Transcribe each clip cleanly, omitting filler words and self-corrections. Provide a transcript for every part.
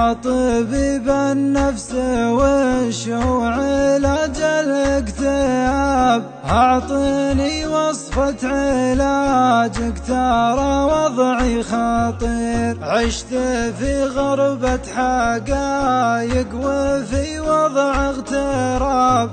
طبيب النفس وش هو علاج الاكتئاب؟ أعطني وصفة علاجك ترى وضعي خطير. عشت في غربة حقايق وفي وضع اغتراب،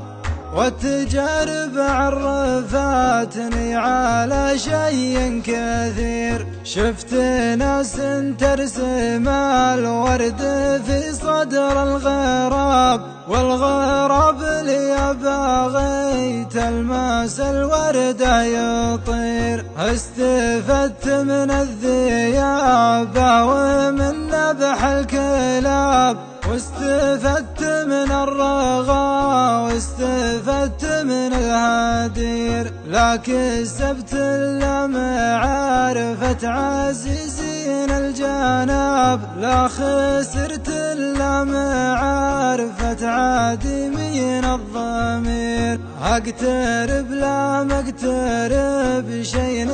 والتجارب عرفتني على شيء كثير. شفت ناس ترسم الورد في صدر الغراب، والغراب لي باغي تلمس الورد يطير. استفدت من الذيابة ومن نبح الكلاب، واستفدت من الرغى واستفدت من الهدير. لا كسبت الا معرفة عزيزين الجناب، لا خسرت الا معرفة عادمين الضمير. اقترب لا ما اقترب شيء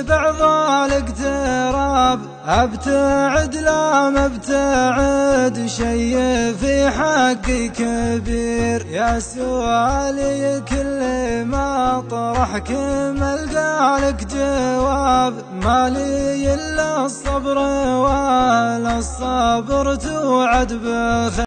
بعض الاقتراب، ابتعد لا ما ابتعد شيء في حقي كبير. يا سؤالي كل ما طرحك ما القى لك جواب، ما لي الا الصبر ولا الصبر توعد بخير.